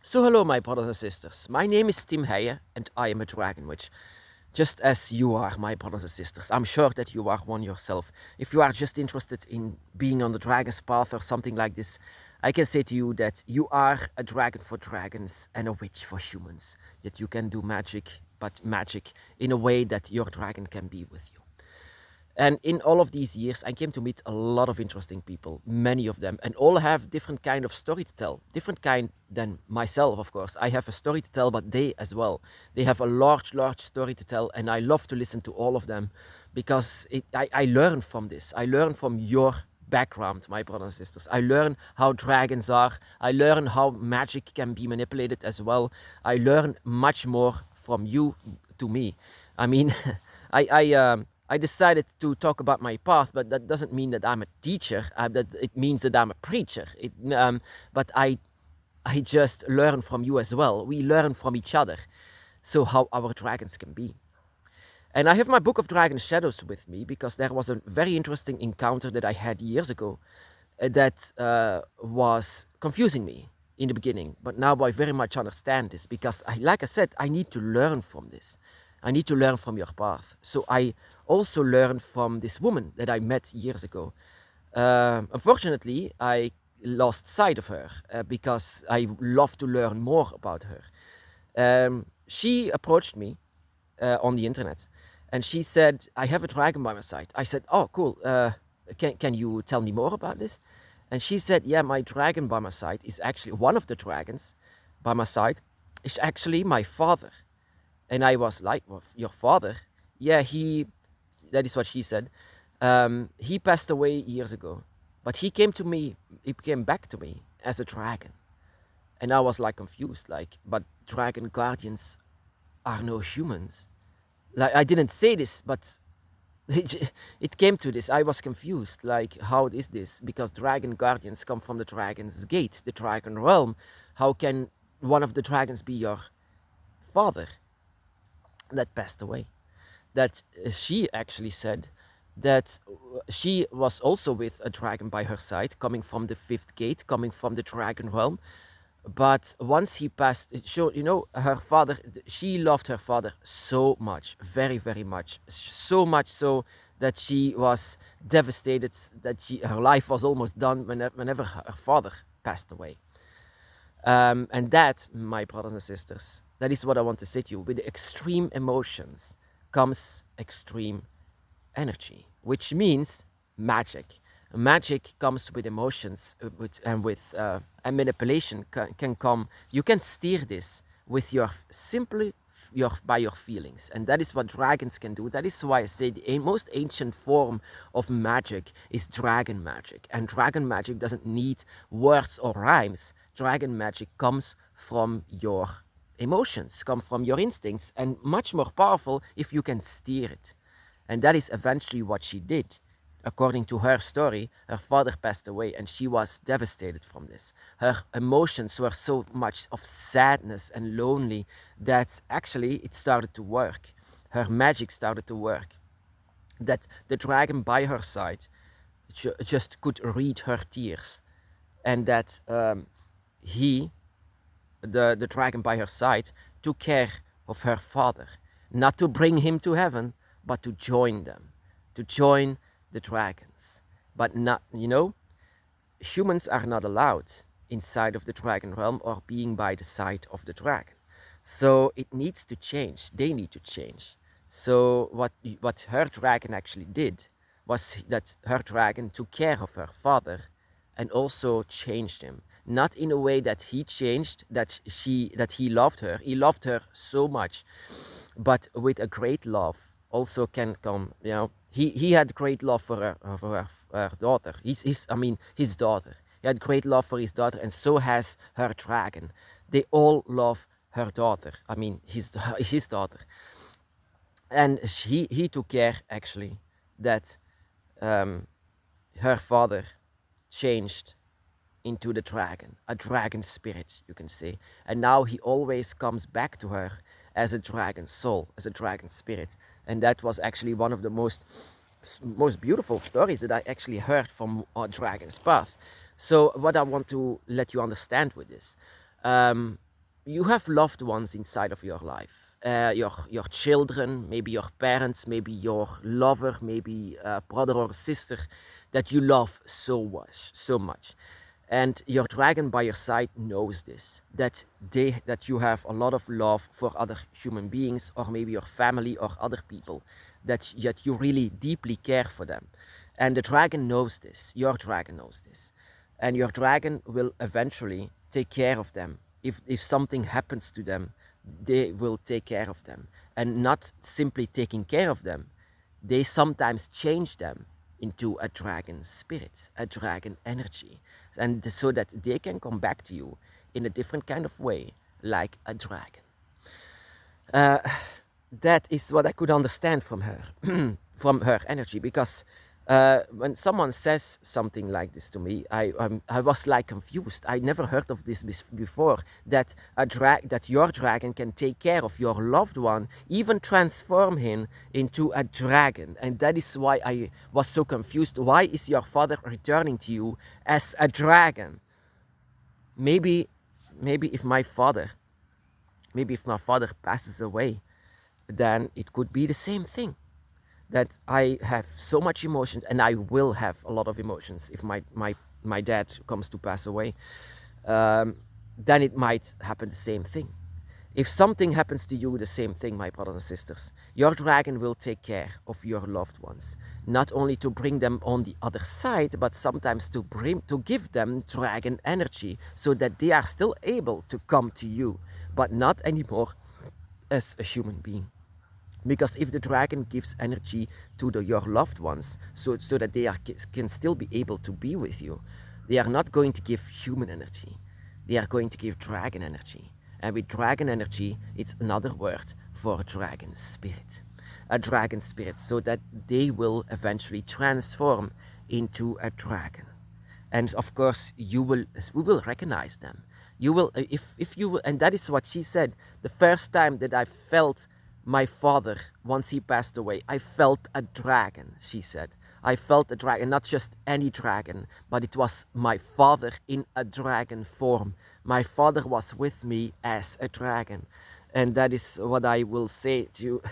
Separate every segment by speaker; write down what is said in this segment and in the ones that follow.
Speaker 1: So hello my brothers and sisters, my name is Tim Heijen and I am a Dragon Witch. Just as you are my brothers and sisters, I'm sure that you are one yourself. If you are just interested in being on the dragon's path or something like this, I can say to you that you are a dragon for dragons and a witch for humans. That you can do magic, but magic in a way that your dragon can be with you. And in all of these years, I came to meet a lot of interesting people, many of them, and all have different kind of story to tell, different kind than myself, of course. I have a story to tell, but they as well. They have a large story to tell, and I love to listen to all of them because I learn from this. I learn from your background, my brothers and sisters. I learn how dragons are. I learn how magic can be manipulated as well. I learn much more from you to me. I mean, I decided to talk about my path, but that doesn't mean that I'm a teacher. That it means that I'm a preacher. But I just learn from you as well. We learn from each other. So how our dragons can be. And I have my book of Dragon Shadows with me because there was a very interesting encounter that I had years ago that was confusing me in the beginning. But now I very much understand this because, like I said, I need to learn from this. I need to learn from your path. So I also learned from this woman that I met years ago. Unfortunately, I lost sight of her because I love to learn more about her. She approached me on the internet and she said, I have a dragon by my side. I said, oh, cool. Can you tell me more about this? And she said, yeah, my dragon by my side is actually one of the dragons by my side is actually my father. And I was like, well, your father? Yeah, that is what she said. He passed away years ago, but he came back to me as a dragon. And I was like confused, like, but dragon guardians are no humans. Like, I didn't say this, but it came to this. I was confused, like, how is this? Because dragon guardians come from the dragon's gate, the dragon realm. How can one of the dragons be your father that passed away? That she actually said that she was also with a dragon by her side, coming from the fifth gate, coming from the dragon realm. But once he passed, her father, she loved her father so much, very much, so much so that she was devastated that her life was almost done whenever her father passed away. And that, my brothers and sisters, that is what I want to say to you. With the extreme emotions comes extreme energy, which means magic. Magic comes with emotions, and manipulation can come. You can steer this with your simply by your feelings, and that is what dragons can do. That is why I say the most ancient form of magic is dragon magic, and dragon magic doesn't need words or rhymes. Dragon magic comes from your emotions, come from your instincts, and much more powerful if you can steer it. And that is eventually what she did. According to her story, her father passed away and she was devastated from this. Her emotions were so much of sadness and lonely that actually it started to work. Her magic started to work. That the dragon by her side just could read her tears. And that he, the dragon by her side, took care of her father. Not to bring him to heaven, but to join them, to join the dragons. But not, humans are not allowed inside of the dragon realm or being by the side of the dragon. So it needs to change. They need to change. So what her dragon actually did was that her dragon took care of her father and also changed him. Not in a way that he changed, that he loved her. He loved her so much, but with a great love also can come. He had great love for her daughter. His daughter. He had great love for his daughter, and so has her dragon. They all love her daughter. His daughter, and he took care actually that her father changed into the dragon, a dragon spirit, you can say. And now he always comes back to her as a dragon soul, as a dragon spirit. And that was actually one of the most beautiful stories that I actually heard from Dragon's Path. So what I want to let you understand with this, you have loved ones inside of your life, your children, maybe your parents, maybe your lover, maybe a brother or sister that you love so much. And your dragon by your side knows this, that you have a lot of love for other human beings, or maybe your family or other people, that you really deeply care for them. And the dragon knows this, your dragon knows this. And your dragon will eventually take care of them. If something happens to them, they will take care of them. And not simply taking care of them, they sometimes change them into a dragon spirit, a dragon energy, and so that they can come back to you in a different kind of way, like a dragon. Uh, that is what I could understand from her, from her energy, because when someone says something like this to me, I was like confused. I never heard of this before. That that your dragon can take care of your loved one, even transform him into a dragon, and that is why I was so confused. Why is your father returning to you as a dragon? Maybe, maybe if my father, maybe if my father passes away, then it could be the same thing, that I have so much emotions, and I will have a lot of emotions if my dad comes to pass away. Then it might happen the same thing. If something happens to you, the same thing, my brothers and sisters. Your dragon will take care of your loved ones, not only to bring them on the other side, but sometimes to give them dragon energy, so that they are still able to come to you, but not anymore as a human being. Because if the dragon gives energy to your loved ones, so that they can still be able to be with you, they are not going to give human energy. They are going to give dragon energy. And with dragon energy, it's another word for dragon spirit. A dragon spirit, so that they will eventually transform into a dragon. And of course, we will recognize them. You will, if you will, and that is what she said. The first time that I felt my father, once he passed away, I felt a dragon, she said. I felt a dragon, not just any dragon, but it was my father in a dragon form. My father was with me as a dragon. And that is what I will say to you.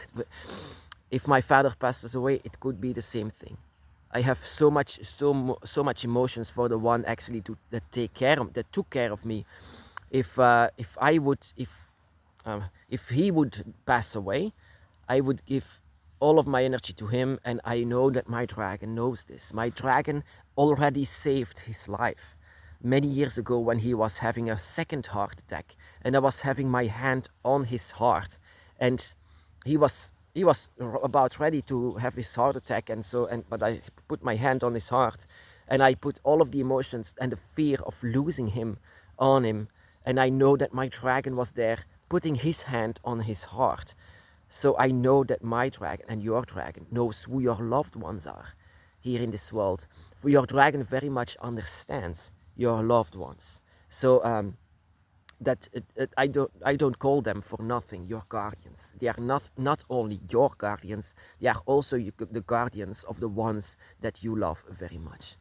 Speaker 1: If my father passes away, it could be the same thing. I have so much emotions for the one actually that took care of me. If he would pass away, I would give all of my energy to him, and I know that my dragon knows this. My dragon already saved his life many years ago when he was having a second heart attack, and I was having my hand on his heart, and he was about ready to have his heart attack, but I put my hand on his heart, and I put all of the emotions and the fear of losing him on him, and I know that my dragon was there putting his hand on his heart. So I know that my dragon and your dragon knows who your loved ones are here in this world. For your dragon very much understands your loved ones. So I don't call them for nothing your guardians. They are not only your guardians, they are also the guardians of the ones that you love very much.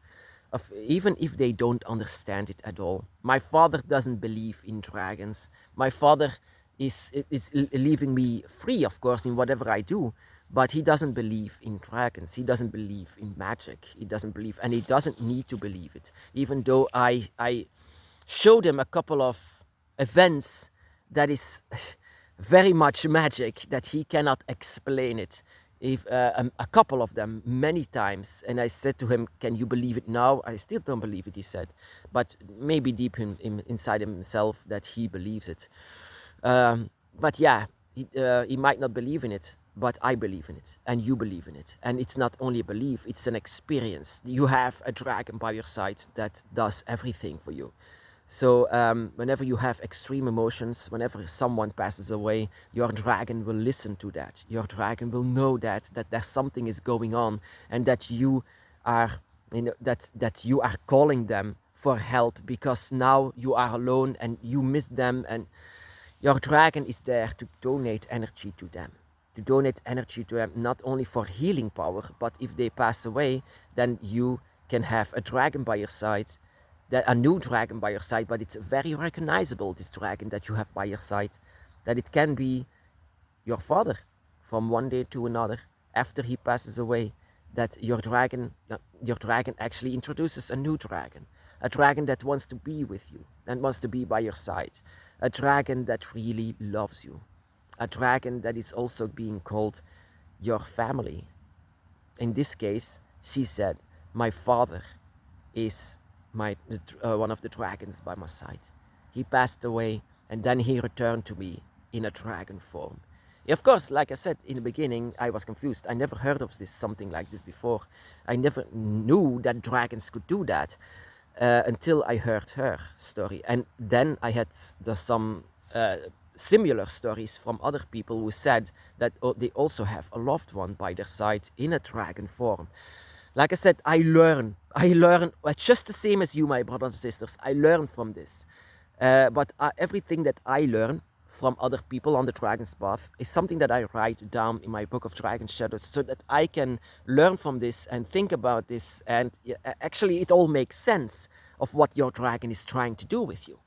Speaker 1: Even if they don't understand it at all. My father doesn't believe in dragons. My father is leaving me free, of course, in whatever I do, but he doesn't believe in dragons. He doesn't believe in magic. He doesn't believe, and he doesn't need to believe it. Even though I showed him a couple of events that is very much magic, that he cannot explain it. If a couple of them many times, and I said to him, can you believe it now? I still don't believe it, he said, but maybe deep inside himself that he believes it. But yeah, he might not believe in it, but I believe in it, and you believe in it. And it's not only a belief, it's an experience. You have a dragon by your side that does everything for you. So whenever you have extreme emotions, whenever someone passes away, your dragon will listen to that. Your dragon will know that there's something is going on, and that you are, that you are calling them for help, because now you are alone and you miss them, and your dragon is there to donate energy to them. To donate energy to them, not only for healing power, but if they pass away, then you can have a dragon by your side a new dragon by your side, but it's very recognizable, this dragon that you have by your side, that it can be your father from one day to another after he passes away, that your dragon actually introduces a new dragon, a dragon that wants to be with you and wants to be by your side, a dragon that really loves you, a dragon that is also being called your family. In this case, she said, my father is one of the dragons by my side. He passed away and then he returned to me in a dragon form. Of course, like I said in the beginning, I was confused. I never heard of something like this before. I never knew that dragons could do that until I heard her story. And then I had some similar stories from other people who said that they also have a loved one by their side in a dragon form. Like I said, I learn just the same as you, my brothers and sisters. I learn from this. But everything that I learn from other people on the Dragon's Path is something that I write down in my book of Dragon Shadows, so that I can learn from this and think about this. And actually, it all makes sense of what your dragon is trying to do with you.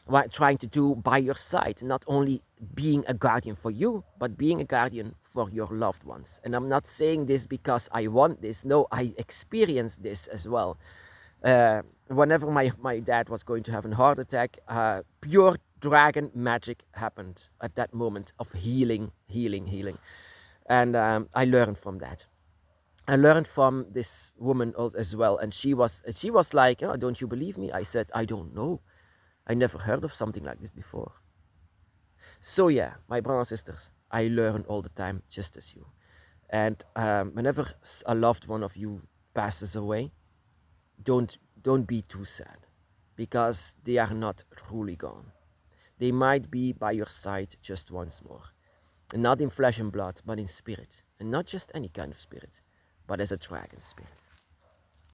Speaker 1: What trying to do by your side, not only being a guardian for you, but being a guardian for your loved ones. And I'm not saying this because I want this. No, I experienced this as well. Whenever my dad was going to have a heart attack, pure dragon magic happened at that moment of healing. And I learned from that. I learned from this woman as well. And she was like, oh, don't you believe me? I said, I don't know. I never heard of something like this before. So yeah, my brothers and sisters, I learn all the time, just as you. And whenever a loved one of you passes away, don't be too sad, because they are not truly gone. They might be by your side just once more, and not in flesh and blood, but in spirit, and not just any kind of spirit, but as a dragon spirit.